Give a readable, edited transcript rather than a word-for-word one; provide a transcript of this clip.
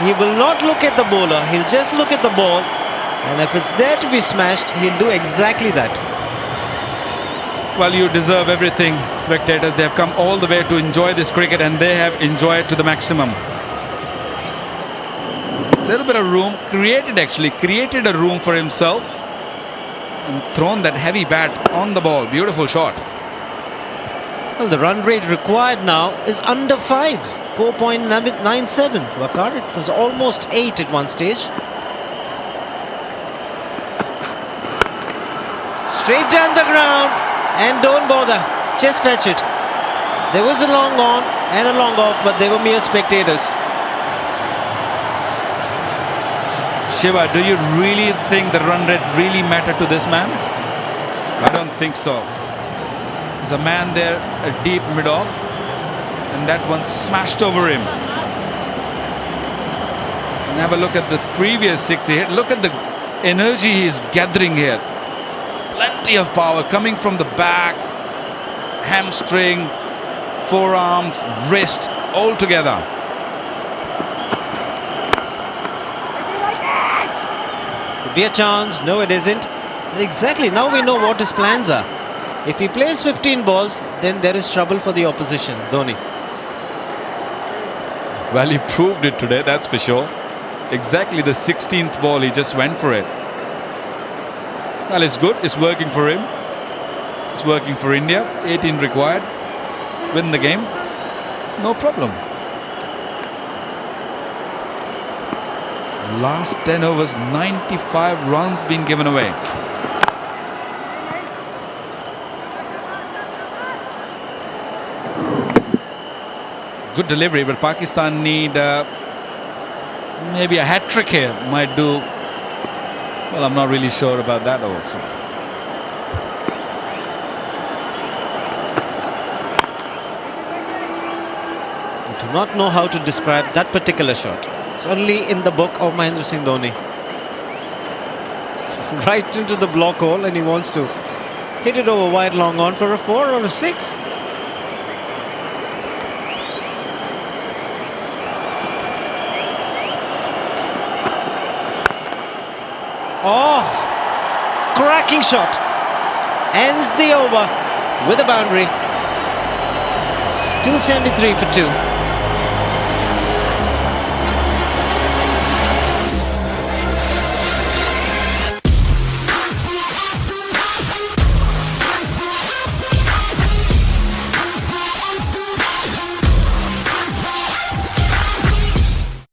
He will not look at the bowler, he'll just look at the ball, and if it's there to be smashed, he'll do exactly that. Well, you deserve everything, spectators. They have come all the way to enjoy this cricket, and they have enjoyed to the maximum. A little bit of room, created a room for himself, and thrown that heavy bat on the ball. Beautiful shot. Well, the run rate required now is under 5, 4.97. Wakar, it was almost 8 at one stage. Straight down the ground, and don't bother, just fetch it. There was a long on and a long off, but they were mere spectators. Shiva, do you really think the run rate really mattered to this man? I don't think so. There's a man there, a deep mid-off, and that one smashed over him. And have a look at the previous 6 he hit. Look at the energy he's gathering here. Plenty of power coming from the back, hamstring, forearms, wrist, all together. Could be a chance. No, it isn't. Exactly, now we know what his plans are. If he plays 15 balls, then there is trouble for the opposition, Dhoni. Well, he proved it today, that's for sure. Exactly the 16th ball, he just went for it. Well, it's good. It's working for him. It's working for India. 18 required. Win the game. No problem. Last 10 overs, 95 runs been given away. Good delivery, but Pakistan need maybe a hat-trick here. Might do. Well, I'm not really sure about that also. I do not know how to describe that particular shot. It's only in the book of Mahendra Singh Dhoni. Right into the block hole, and he wants to hit it over wide long on for a 4 or a 6. Oh, cracking shot. Ends the over with a boundary. It's 273 for 2.